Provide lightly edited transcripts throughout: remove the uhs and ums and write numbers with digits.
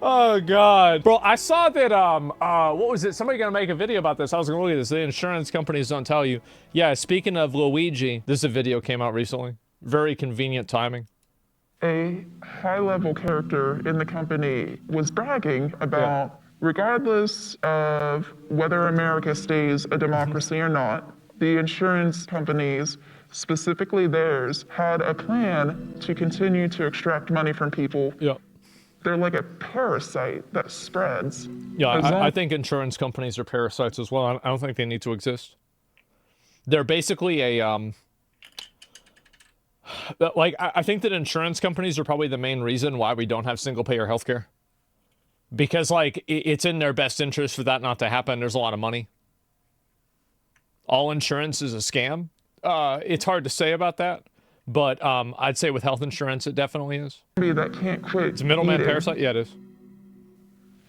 Oh God, bro! I saw that. What was it? Somebody gonna make a video about this. I was gonna look at this. The insurance companies don't tell you. Yeah. Speaking of Luigi, this a video came out recently. Very convenient timing. A high-level character in the company was bragging about, regardless of whether America stays a democracy or not, the insurance companies, specifically theirs, had a plan to continue to extract money from people. Yeah. They're like a parasite that spreads. Yeah, As long I think insurance companies are parasites as well. I don't think they need to exist. They're basically a like I think that insurance companies are probably the main reason why we don't have single payer healthcare. Because like it's in their best interest for that not to happen. There's a lot of money. All insurance is a scam. It's hard to say about that, but I'd say with health insurance it definitely is. that can't quit. It's a middleman eating. parasite. Yeah, it is.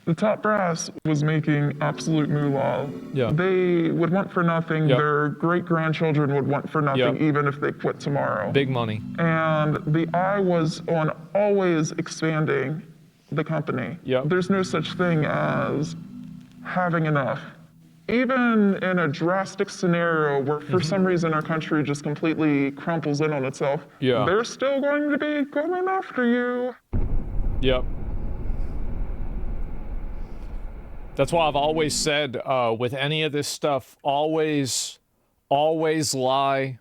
The top brass was making absolute moolah. Yeah. They would want for nothing. Yep. Their great-grandchildren would want for nothing, Yep. even if they quit tomorrow. Big money. And the eye was on always expanding the company. Yep. There's no such thing as having enough. Even in a drastic scenario where for some reason our country just completely crumples in on itself, Yeah. they're still going to be going after you. Yep. That's why I've always said, with any of this stuff, always lie.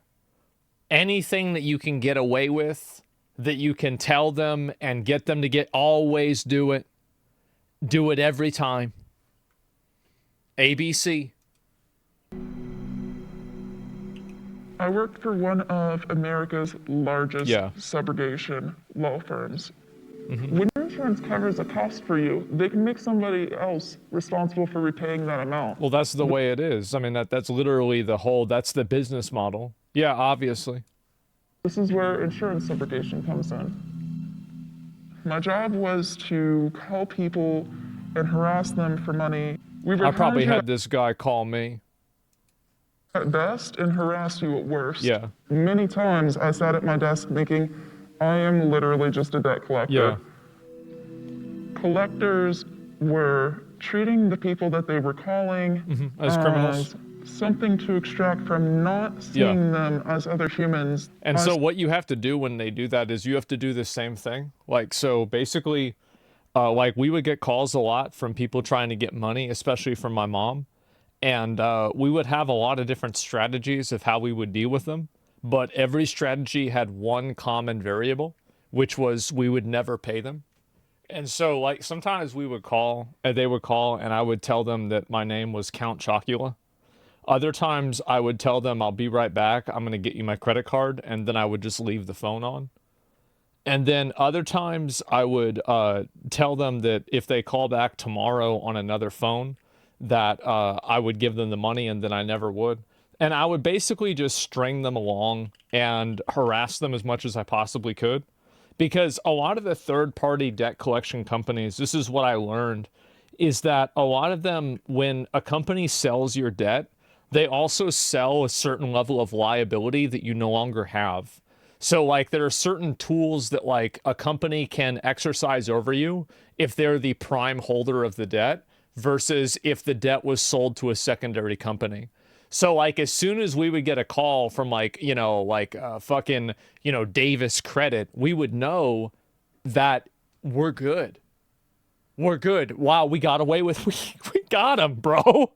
Anything that you can get away with, that you can tell them and get them to get, always do it. Do it every time. ABC. I worked for one of America's largest Yeah. subrogation law firms. Mm-hmm. When your insurance covers a cost for you, they can make somebody else responsible for repaying that amount. Well, that's the way it is. I mean, that's literally that's the business model. Yeah, obviously. This is where insurance subrogation comes in. My job was to call people and harass them for money. We would I probably harass you had this guy call me. at best and harass you at worst. Yeah. Many times I sat at my desk thinking, I am literally just a debt collector. Yeah. Collectors were treating the people that they were calling As criminals. something to extract from, not seeing them as other humans. And so what you have to do when they do that is you have to do the same thing. Like, so basically, like we would get calls a lot from people trying to get money, especially from my mom. And we would have a lot of different strategies of how we would deal with them. But every strategy had one common variable, which was we would never pay them. And so like sometimes we would call, and they would call, and I would tell them that my name was Count Chocula. Other times I would tell them, I'll be right back. I'm going to get you my credit card. And then I would just leave the phone on. And then other times I would tell them that if they call back tomorrow on another phone, that I would give them the money, and then I never would. And I would basically just string them along and harass them as much as I possibly could. Because a lot of the third-party debt collection companies, this is what I learned, is that a lot of them, when a company sells your debt, they also sell a certain level of liability that you no longer have. So like there are certain tools that like a company can exercise over you if they're the prime holder of the debt versus if the debt was sold to a secondary company. So like as soon as we would get a call from like, you know, like fucking, you know, Davis Credit, we would know that we're good. We're good. Wow, we got away with, we got him, bro.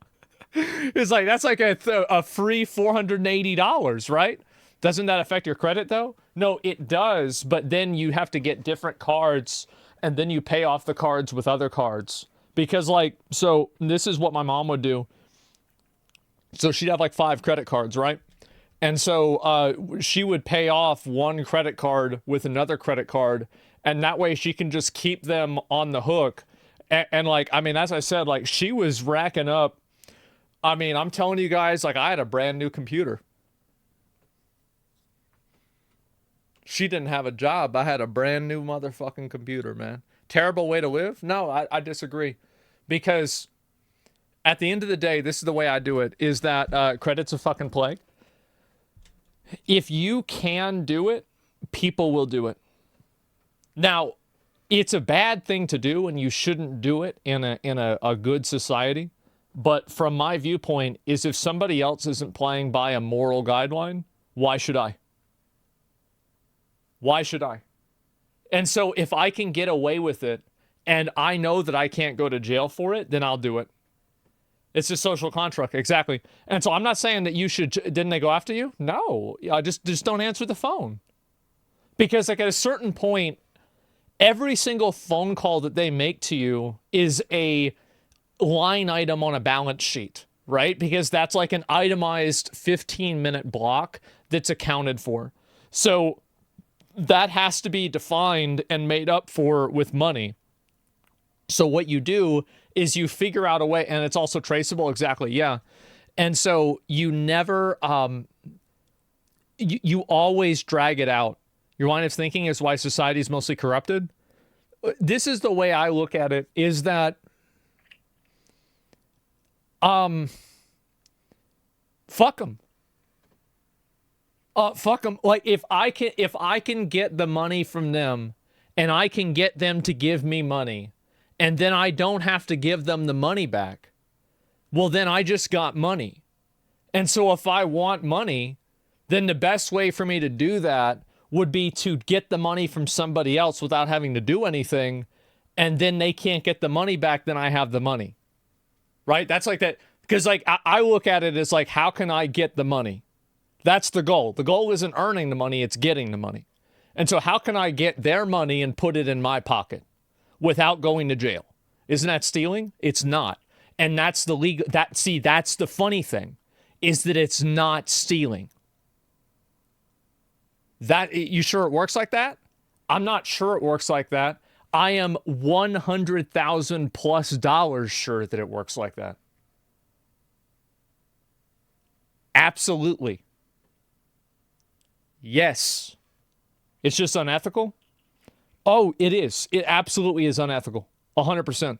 It's like, that's like a free $480, right? Doesn't that affect your credit though? No, it does, but then you have to get different cards and then you pay off the cards with other cards. Because like, so this is what my mom would do. So she'd have like 5 credit cards, right? And so she would pay off one credit card with another credit card. And that way she can just keep them on the hook. And like, I mean, as I said, like she was racking up. I mean, I'm telling you guys, like I had a brand new computer. She didn't have a job. I had a brand new motherfucking computer, man. Terrible way to live? No, I disagree. Because at the end of the day, this is the way I do it, is that credit's a fucking plague. If you can do it, people will do it. Now, It's a bad thing to do, and you shouldn't do it in a good society. But from my viewpoint, is if somebody else isn't playing by a moral guideline, why should I? Why should I? And so if I can get away with it and I know that I can't go to jail for it, then I'll do it. It's a social contract, exactly. And so I'm not saying that you should. Didn't they go after you? No, just don't answer the phone, because like at a certain point, every single phone call that they make to you is a line item on a balance sheet, right? Because that's like an itemized 15-minute block that's accounted for. So that has to be defined and made up for with money. So what you do is you figure out a way, and it's also traceable, exactly, yeah. And so you never, you always drag it out. Your line of thinking is why society is mostly corrupted. This is the way I look at it, is that, fuck them. Fuck them. Like if I can get the money from them, and I can get them to give me money, and then I don't have to give them the money back, well, then I just got money. And so if I want money, then the best way for me to do that would be to get the money from somebody else without having to do anything, and then they can't get the money back, then I have the money. Right? That's like that. Because like I look at it as like, how can I get the money? That's the goal. The goal isn't earning the money, it's getting the money. And so how can I get their money and put it in my pocket without going to jail? Isn't that stealing? It's not. And that's the legal, that's the funny thing, is that it's not stealing. That, you sure it works like that? I'm not sure it works like that. I am $100,000+ sure that it works like that. Absolutely. Yes. It's just unethical? Oh, it is. It absolutely is unethical. 100%.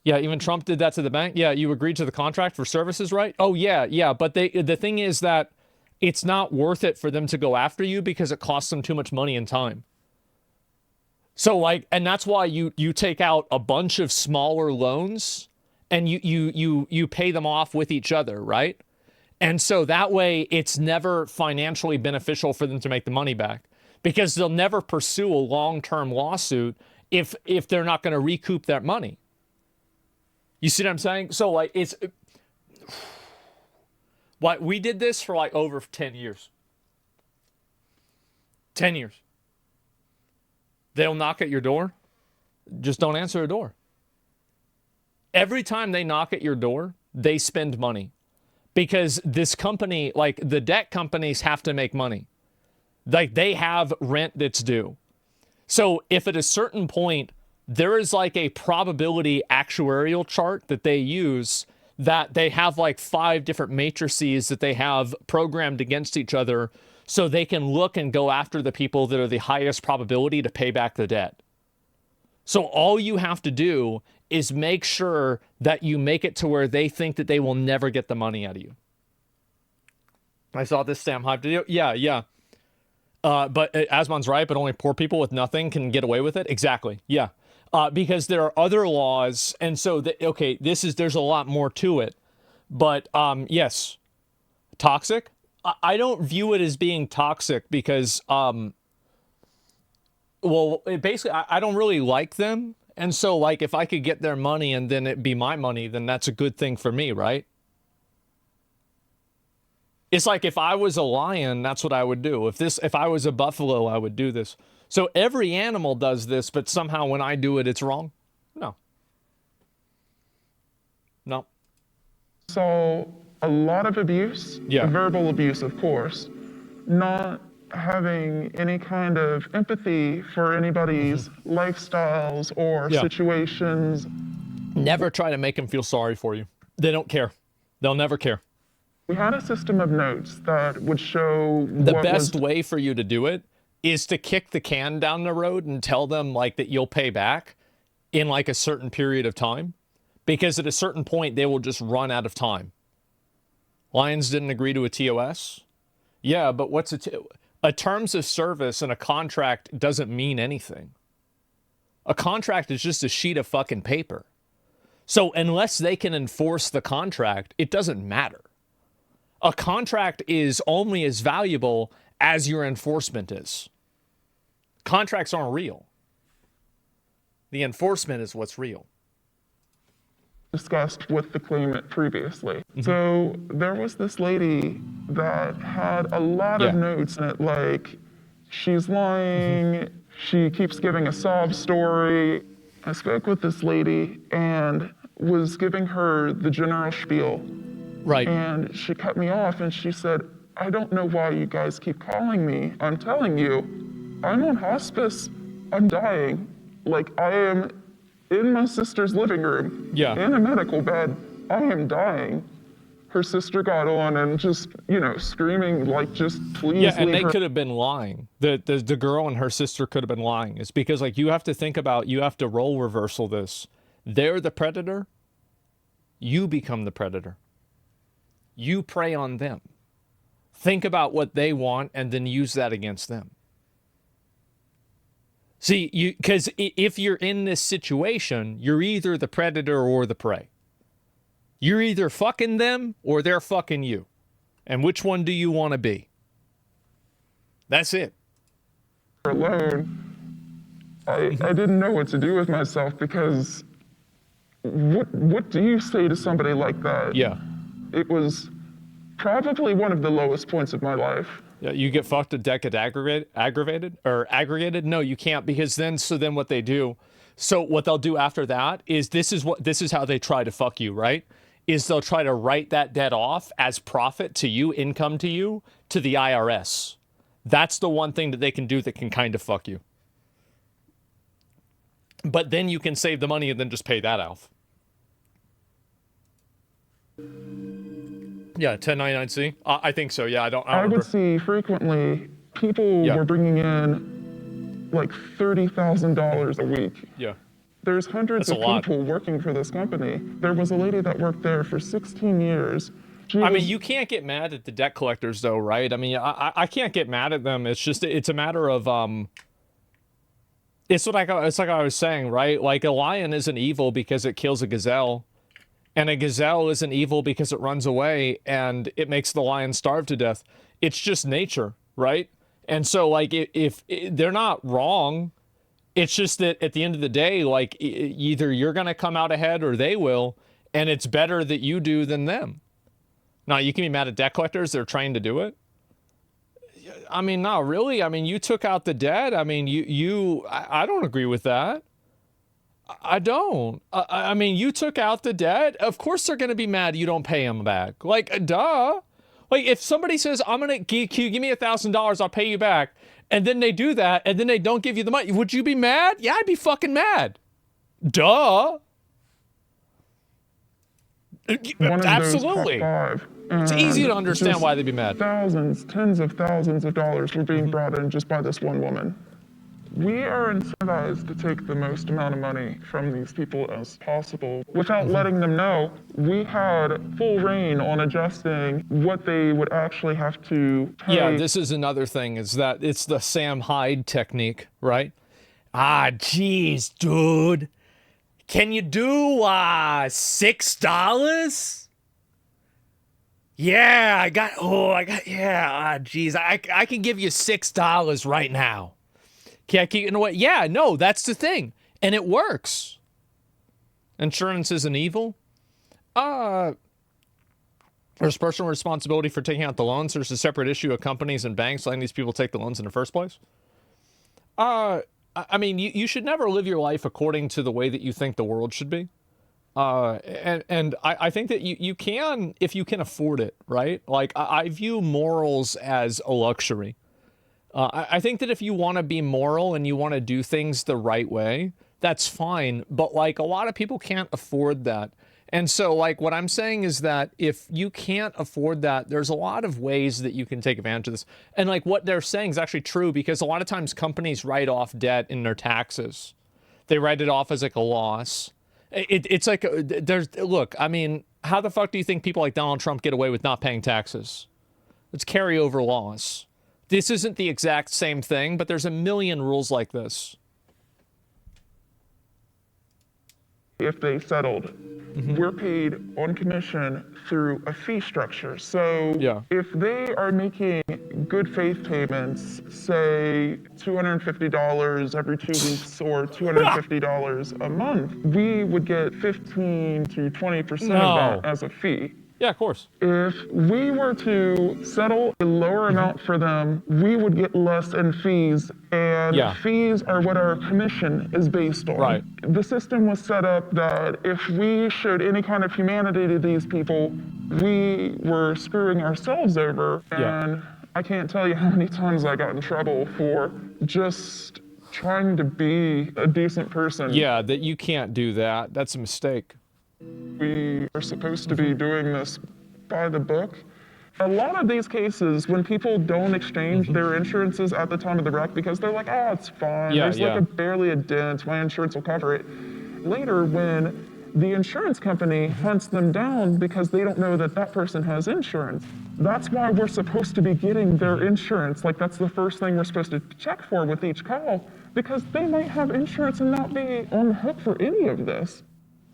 Yeah, even Trump did that to the bank. Yeah, you agreed to the contract for services, right? Oh, yeah. But the thing is that it's not worth it for them to go after you because it costs them too much money and time. So like, and that's why you take out a bunch of smaller loans and you pay them off with each other, right? And so that way it's never financially beneficial for them to make the money back, because they'll never pursue a long-term lawsuit if they're not going to recoup that money. You see what I'm saying? So like it's what we did this for like over 10 years. 10 years. They'll knock at your door. Just don't answer the door. Every time they knock at your door, they spend money. Because this company, like the debt companies, have to make money. Like they have rent that's due. So if at a certain point, there is like a probability actuarial chart that they use, that they have like 5 different matrices that they have programmed against each other, so they can look and go after the people that are the highest probability to pay back the debt. So all you have to do is make sure that you make it to where they think that they will never get the money out of you. I saw this Sam Hype video. Yeah. But Asmon's right, but only poor people with nothing can get away with it. Exactly. Yeah. Because there are other laws. And so, there's a lot more to it. But yes, toxic. I don't view it as being toxic because, basically, I don't really like them. And so, like, if I could get their money and then it be my money, then that's a good thing for me, right? It's like if I was a lion, that's what I would do. If I was a buffalo, I would do this. So every animal does this, but somehow when I do it, it's wrong? No. So a lot of abuse, Yeah. verbal abuse, of course, not having any kind of empathy for anybody's lifestyles or situations. Never try to make them feel sorry for you. They don't care. They'll never care. We had a system of notes that would show the best way for you to do it is to kick the can down the road and tell them like that you'll pay back in like a certain period of time, because at a certain point they will just run out of time. Lions didn't agree to a TOS. Yeah, but what's A terms of service and a contract doesn't mean anything. A contract is just a sheet of fucking paper. So unless they can enforce the contract, it doesn't matter. A contract is only as valuable as your enforcement is. Contracts aren't real. The enforcement is what's real. Discussed with the claimant previously. So there was this lady that had a lot of notes in it, like, she's lying, she keeps giving a sob story. I spoke with this lady and was giving her the general spiel. Right. And she cut me off and she said, I don't know why you guys keep calling me. I'm telling you, I'm on hospice. I'm dying. Like, I am in my sister's living room, in a medical bed. I am dying. Her sister got on and just, screaming, like, just please Yeah, and leave they her. could have been lying. The girl and her sister could have been lying. It's because, like, you have to role reversal this. They're the predator. You become the predator. You prey on them. Think about what they want and then use that against them. See, because if you're in this situation, you're either the predator or the prey. You're either fucking them or they're fucking you. And which one do you want to be? That's it. Alone, I didn't know what to do with myself because what do you say to somebody like that? Yeah. It was probably one of the lowest points of my life. Yeah, you get fucked a decade aggregated? No, you can't, because then what they do, so what they'll do after that is this is how they try to fuck you, right? Is they'll try to write that debt off as profit to you, income to you, to the IRS. That's the one thing that they can do that can kind of fuck you. But then you can save the money and then just pay that off. Yeah, 1099-C? I think so, yeah. I would see frequently people were bringing in like $30,000 a week. Yeah. There's hundreds of people working for this company. There was a lady that worked there for 16 years. I mean, you can't get mad at the debt collectors, though, right? I mean, I can't get mad at them. It's just, it's a matter of, it's like I was saying, right? Like, a lion isn't evil because it kills a gazelle. And a gazelle isn't evil because it runs away and it makes the lion starve to death. It's just nature, right? And so, like, if they're not wrong, it's just that at the end of the day, like, either you're going to come out ahead or they will, and it's better that you do than them. Now, you can be mad at debt collectors. They're trying to do it. I mean, not really. I mean, you took out the debt. I mean, I don't agree with that. I don't. I mean, you took out the debt. Of course they're going to be mad you don't pay them back. Like, duh. Like, if somebody says, I'm going to give me $1,000, I'll pay you back, and then they do that, and then they don't give you the money, would you be mad? Yeah, I'd be fucking mad. Duh. Absolutely. It's easy to understand why they'd be mad. Thousands, tens of thousands of dollars were being brought in just by this one woman. We are incentivized to take the most amount of money from these people as possible without letting them know. We had full reign on adjusting what they would actually have to pay. Yeah, this is another thing, is that it's the Sam Hyde technique, right? Geez, dude. Can you do $6? Yeah, geez, I can give you $6 right now. You know what? Yeah, no, that's the thing. And it works. Insurance isn't evil. There's personal responsibility for taking out the loans. There's a separate issue of companies and banks letting these people take the loans in the first place. I mean, you should never live your life according to the way that you think the world should be. And I think that you can, if you can afford it, right? Like, I view morals as a luxury. I think that if you want to be moral and you want to do things the right way, that's fine. But, like, a lot of people can't afford that. And so, like, what I'm saying is that if you can't afford that, there's a lot of ways that you can take advantage of this. And, like, what they're saying is actually true, because a lot of times companies write off debt in their taxes. They write it off as, like, a loss. It's like, look, I mean, how the fuck do you think people like Donald Trump get away with not paying taxes? It's carryover loss. This isn't the exact same thing, but there's a million rules like this. If they settled, we're paid on commission through a fee structure. So Yeah. if they are making good faith payments, say $250 every 2 weeks or $250 a month, we would get 15 to 20% No. of that as a fee. Yeah, of course. If we were to settle a lower amount for them, we would get less in fees, and Yeah. fees are what our commission is based on. Right. The system was set up that if we showed any kind of humanity to these people, we were screwing ourselves over. Yeah. And I can't tell you how many times I got in trouble for just trying to be a decent person. Yeah, that you can't do that. That's a mistake. We are supposed to be doing this by the book. A lot of these cases, when people don't exchange their insurances at the time of the wreck because they're like, oh, it's fine. Yeah, There's yeah. like barely a dent. My insurance will cover it. Later, when the insurance company hunts them down because they don't know that that person has insurance, that's why we're supposed to be getting their insurance. Like, that's the first thing we're supposed to check for with each call, because they might have insurance and not be on the hook for any of this.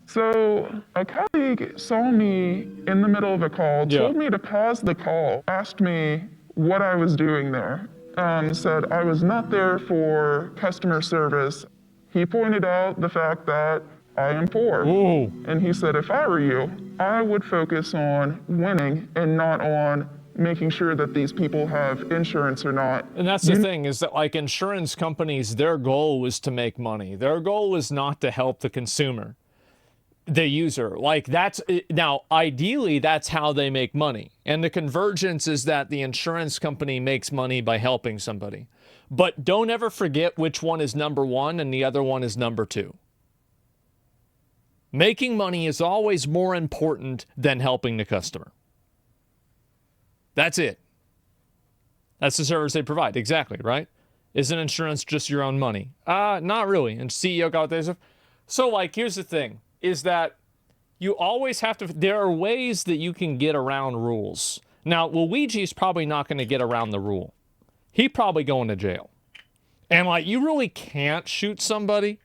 So a colleague saw me in the middle of a call, told me to pause the call, asked me what I was doing there, said I was not there for customer service. He pointed out the fact that I am poor. Ooh. And he said, if I were you, I would focus on winning and not on making sure that these people have insurance or not. And that's the thing, is that like insurance companies, their goal is to make money. Their goal is not to help the consumer, the user. Like, that's now ideally that's how they make money, and the convergence is that the insurance company makes money by helping somebody. But don't ever forget which one is number one and the other one is number two. Making money is always more important than helping the customer. That's it. That's the service they provide. Exactly, right? Isn't insurance just your own money? Not really. And CEO got this. So like, here's the thing, is that you always have to, there are ways that you can get around rules. Now, Luigi's probably not going to get around the rule. He probably going to jail. And like, you really can't shoot somebody.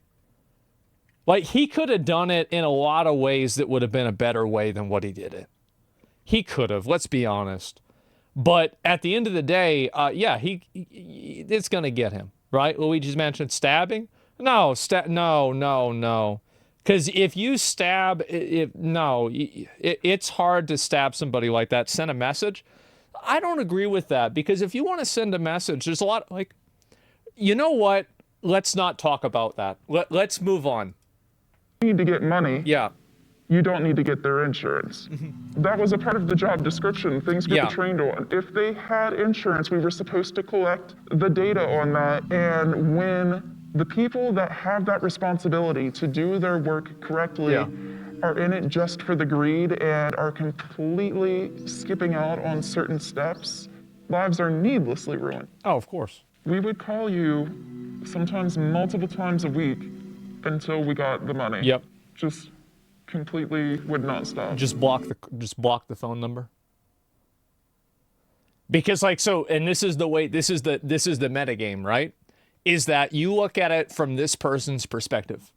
Like, he could have done it in a lot of ways that would have been a better way than what he did it. He could have, let's be honest. But at the end of the day, yeah, it's going to get him, right? Luigi's Mansion stabbing? No, no. Because if you stab, it's hard to stab somebody like that. Send a message. I don't agree with that, because if you want to send a message, there's a lot, like, you know what? Let's not talk about that. Let's move on. You need to get money. Yeah. You don't need to get their insurance. That was a part of the job description, things people trained on. If they had insurance, we were supposed to collect the data on that. And when the people that have that responsibility to do their work correctly are in it just for the greed and are completely skipping out on certain steps, lives are needlessly ruined. Oh, of course. We would call you sometimes multiple times a week until we got the money. Yep. Just completely would not stop. Just block the phone number. Because like, so, and this is the way, this is the metagame, right? Is that you look at it from this person's perspective.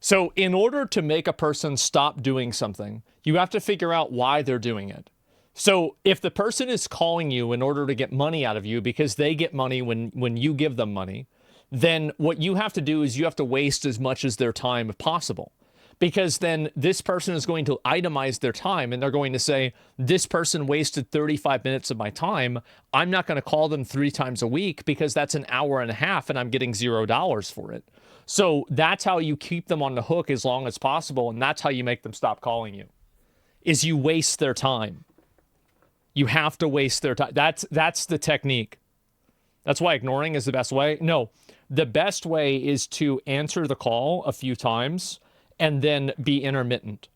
So in order to make a person stop doing something, you have to figure out why they're doing it. So if the person is calling you in order to get money out of you because they get money when you give them money, then what you have to do is you have to waste as much as their time as possible. Because then this person is going to itemize their time and they're going to say, this person wasted 35 minutes of my time. I'm not going to call them 3 times a week because that's an hour and a half and I'm getting $0 for it. So that's how you keep them on the hook as long as possible. And that's how you make them stop calling you, is you waste their time. You have to waste their time. That's the technique. That's why ignoring is the best way. No, the best way is to answer the call a few times and then be intermittent,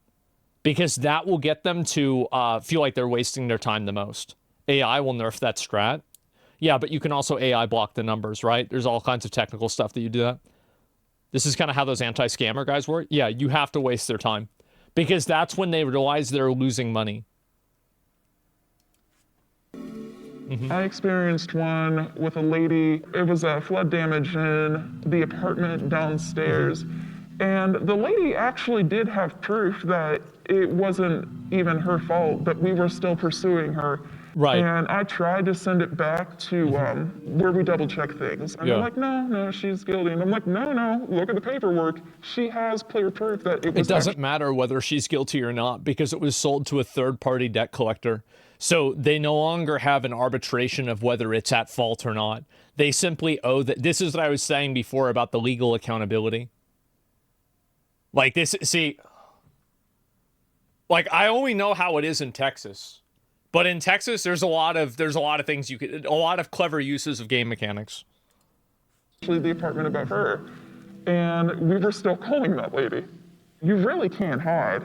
because that will get them to feel like they're wasting their time the most. AI will nerf that strat. Yeah, but you can also AI block the numbers, right? There's all kinds of technical stuff that you do that. This is kind of how those anti-scammer guys work. Yeah, you have to waste their time, because that's when they realize they're losing money. I experienced one with a lady. It was a flood damage in the apartment downstairs. And the lady actually did have proof that it wasn't even her fault, but we were still pursuing her. Right. And I tried to send it back to where we double check things. And they're Yeah. like, no, she's guilty. And I'm like, no, look at the paperwork. She has clear proof that it It was doesn't matter whether she's guilty or not because it was sold to a third-party debt collector. So they no longer have an arbitration of whether it's at fault or not. They simply owe that. This is what I was saying before about the legal accountability. Like this, see, like I only know how it is in Texas. But in Texas, there's a lot of things you could, a lot of clever uses of game mechanics. actually the apartment above her. And we were still calling that lady. You really can't hide.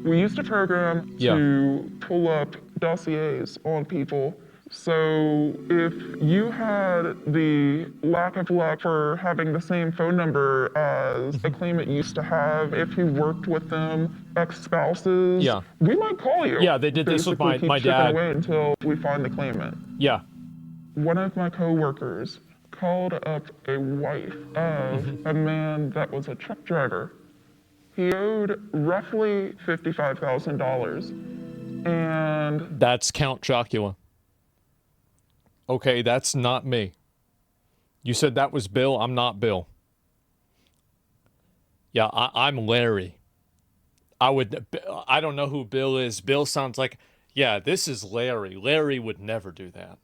We used a program to pull up dossiers on people. So if you had the lack of luck for having the same phone number as a claimant used to have, if you worked with them, ex-spouses, we might call you. Yeah, they did this with Basically my keep chipping dad. away until we find the claimant. Yeah. One of my coworkers called up a wife of a man that was a truck driver. He owed roughly $55,000. And That's Count Chocula. Okay, that's not me. You said that was Bill. I'm not Bill. Yeah, I'm Larry. I don't know who Bill is. Bill sounds like, yeah, this is Larry. Larry would never do that.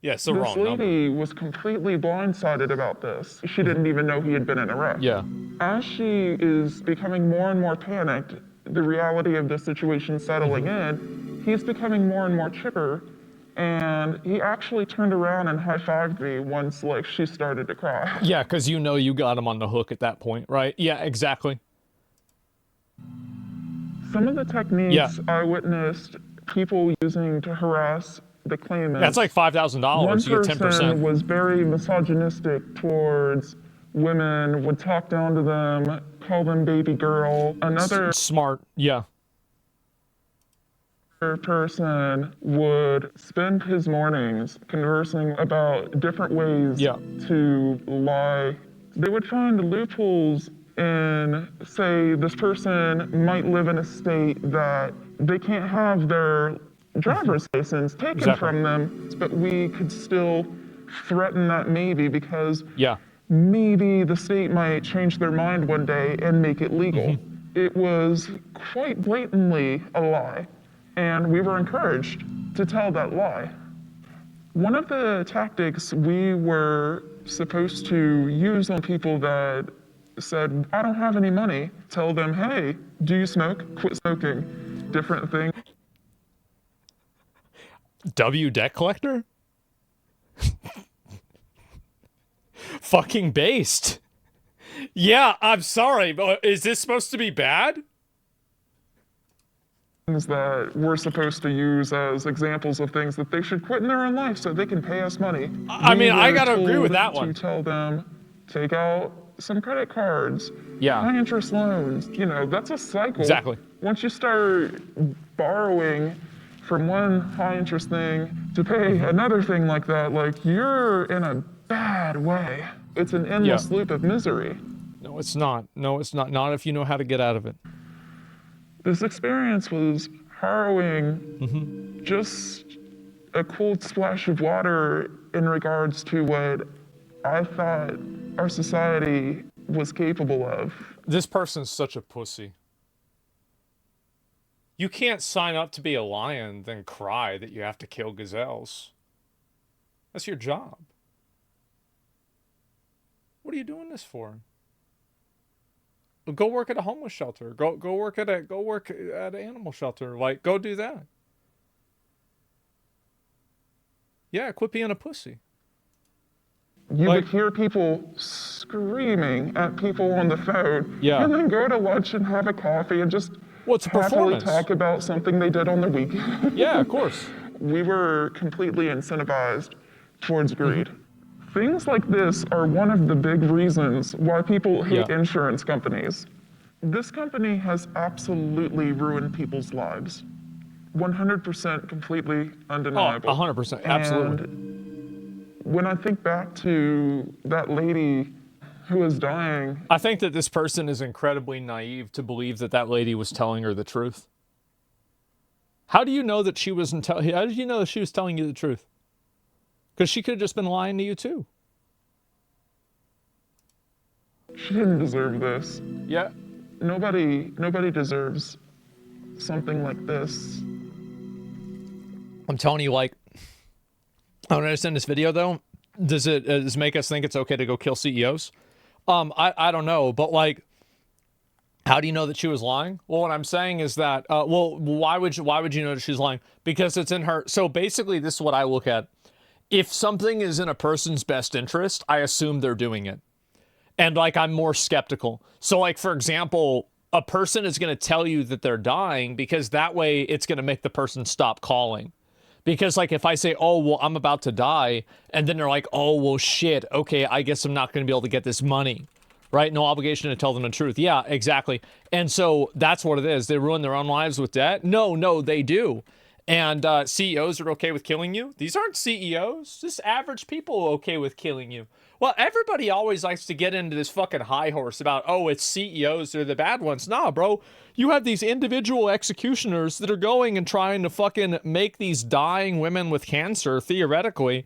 Yeah, it's the this wrong number. lady was completely blindsided about this. She didn't even know he had been in a wreck. Yeah. As she is becoming more and more panicked, the reality of the situation settling in, he's becoming more and more chipper. And he actually turned around and high-fived me once, like, she started to cry. Yeah, because you know you got him on the hook at that point, right? Yeah, exactly. Some of the techniques I witnessed people using to harass the claimant. That's like $5,000. You get 10%. One person was very misogynistic towards women, would talk down to them, call them baby girl. Another smart, yeah. person would spend his mornings conversing about different ways to lie. They would find loopholes in, say, this person might live in a state that they can't have their driver's license taken from them, but we could still threaten that maybe because maybe the state might change their mind one day and make it legal. It was quite blatantly a lie, and we were encouraged to tell that lie. One of the tactics we were supposed to use on people that said, I don't have any money, tell them, hey, do you smoke? Quit smoking. Different thing. W debt collector? Fucking based. Yeah, I'm sorry, but is this supposed to be bad? Things that we're supposed to use as examples of things that they should quit in their own life so they can pay us money. I mean, I gotta agree with that one. To tell them, take out some credit cards, yeah, high interest loans. You know, that's a cycle. Exactly. Once you start borrowing from one high interest thing to pay another thing like that, like you're in a bad way. It's an endless loop of misery. No, it's not. No, it's not. Not if you know how to get out of it. This experience was harrowing, just a cold splash of water in regards to what I thought our society was capable of. This person's such a pussy. You can't sign up to be a lion, then cry that you have to kill gazelles. That's your job. What are you doing this for? Go work at a homeless shelter. Go work at an animal shelter. Like, go do that. Yeah, quit being a pussy. You would hear people screaming at people on the phone, and then go to lunch and have a coffee and just happily talk about something they did on the weekend. Yeah, of course. We were completely incentivized towards greed. Things like this are one of the big reasons why people hate insurance companies. This company has absolutely ruined people's lives. 100% completely Oh, undeniable. 100%. Absolutely. And when I think back to that lady who was dying, I think that this person is incredibly naive to believe that that lady was telling her the truth. How do you know that she wasn't telling? How did you know that she was telling you the truth? Because she could have just been lying to you too. she didn't deserve this. Yeah. Nobody deserves something like this. I'm telling you, like, I don't understand this video though. Does it make us think it's okay to go kill CEOs? I don't know, but like, how do you know that she was lying? Well, what I'm saying is that, well, why would you know that she's lying? Because it's in her. So basically, this is what I look at. If something is in a person's best interest, I assume they're doing it. And like, I'm more skeptical. So like, for example, a person is going to tell you that they're dying because that way it's going to make the person stop calling. Because like, if I say, oh, well, I'm about to die, and then they're like, oh, well, shit. Okay, I guess I'm not going to be able to get this money. Right? No obligation to tell them the truth. Yeah, exactly. And so that's what it is. They ruin their own lives with debt. No, they do. And CEOs are okay with killing you. These aren't CEOs. Just average people are okay with killing you. Well, everybody always likes to get into this fucking high horse about, oh, it's CEOs, they're the bad ones. Nah, bro. You have these individual executioners that are going and trying to fucking make these dying women with cancer, theoretically,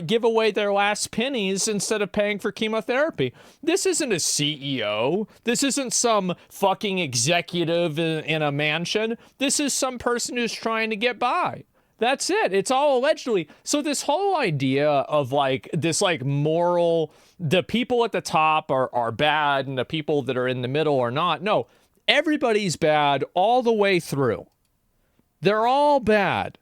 give away their last pennies instead of paying for chemotherapy. This isn't a CEO. This isn't some fucking executive in a mansion. This is some person who's trying to get by. That's it. It's all allegedly. So this whole idea of like this like moral, the people at the top are bad and the people that are in the middle are not. No, everybody's bad all the way through. They're all bad.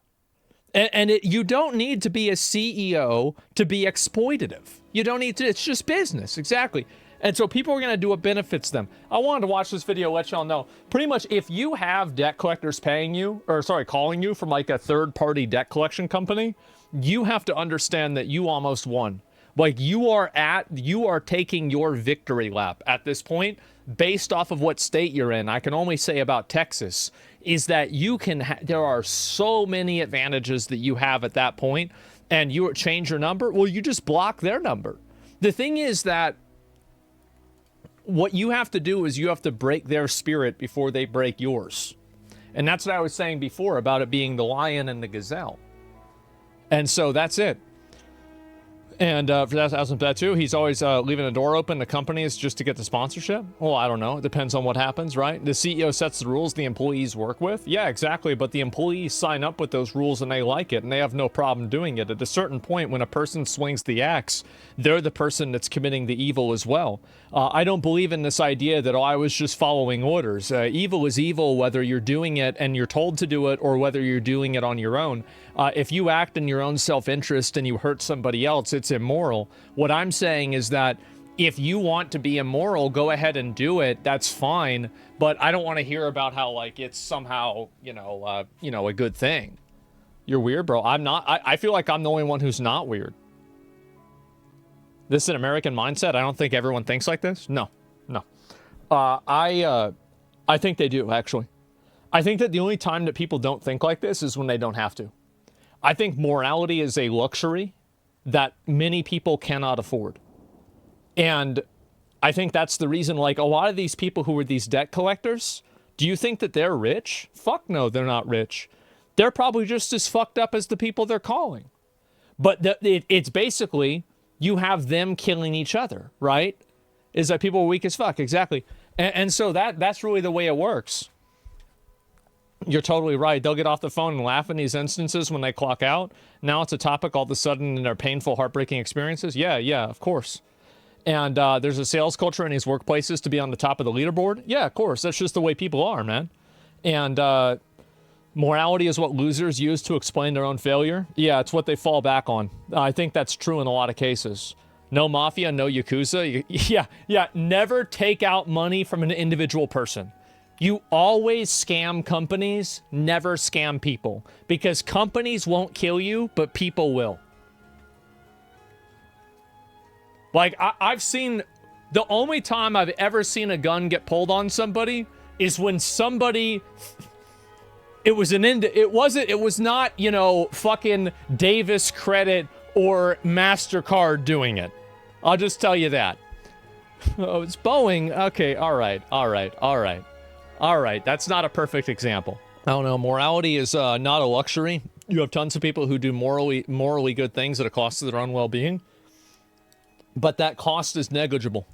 And you don't need to be a CEO to be exploitative. You don't need to. It's just business. Exactly. And so people are going to do what benefits them. I wanted to watch this video, let y'all know. Pretty much if you have debt collectors paying you, or sorry, calling you from like a third-party debt collection company, you have to understand that you almost won. Like you are taking your victory lap at this point based off of what state you're in. I can only say about Texas is that you can, there are so many advantages that you have at that point, and you change your number. Well, you just block their number. The thing is that what you have to do is you have to break their spirit before they break yours. And that's what I was saying before about it being the lion and the gazelle. And so that's it. And for that too, he's always leaving the door open to companies just to get the sponsorship. Well, I don't know. It depends on what happens, right? The CEO sets the rules the employees work with. Yeah, exactly. But the employees sign up with those rules and they like it and they have no problem doing it. At a certain point, when a person swings the axe, they're the person that's committing the evil as well. I don't believe in this idea that, oh, I was just following orders. Evil is evil whether you're doing it and you're told to do it or whether you're doing it on your own. If you act in your own self-interest and you hurt somebody else, it's immoral. What I'm saying is that if you want to be immoral, go ahead and do it. That's fine. But I don't want to hear about how like it's somehow, a good thing. You're weird, bro. I'm not. I feel like I'm the only one who's not weird. This is an American mindset. I don't think everyone thinks like this. No. I think they do, actually. I think that the only time that people don't think like this is when they don't have to. I think morality is a luxury that many people cannot afford. And I think that's the reason, like, a lot of these people who are these debt collectors, do you think that they're rich? Fuck no, they're not rich. They're probably just as fucked up as the people they're calling. But it's basically, you have them killing each other, right? Is that people are weak as fuck, exactly. And so that's really the way it works. You're totally right. They'll get off the phone and laugh in these instances when they clock out. Now it's a topic all of a sudden in their painful, heartbreaking experiences. Yeah, of course. And there's a sales culture in these workplaces to be on the top of the leaderboard. Yeah, of course. That's just the way people are, man. And morality is what losers use to explain their own failure. Yeah, it's what they fall back on. I think that's true in a lot of cases. No mafia, no yakuza. Yeah. Never take out money from an individual person. You always scam companies, never scam people. Because companies won't kill you, but people will. Like, I've seen... The only time I've ever seen a gun get pulled on somebody is when somebody It was it was not, you know, fucking Davis Credit or MasterCard doing it. I'll just tell you that. Oh, it's Boeing. Okay, all right. That's not a perfect example. I don't know. Morality is not a luxury. You have tons of people who do morally good things at a cost of their own well-being, but that cost is negligible.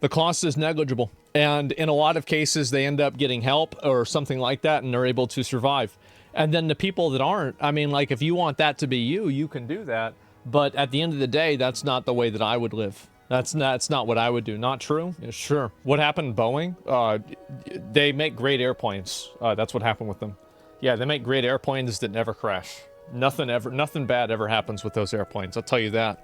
The cost is negligible. And in a lot of cases, they end up getting help or something like that, and they're able to survive. And then the people that aren't, I mean, like, if you want that to be you, you can do that. But at the end of the day, that's not the way that I would live. That's not what I would do. Not true? Yeah, sure. What happened, Boeing? They make great airplanes. That's what happened with them. Yeah, they make great airplanes that never crash. Nothing bad ever happens with those airplanes. I'll tell you that.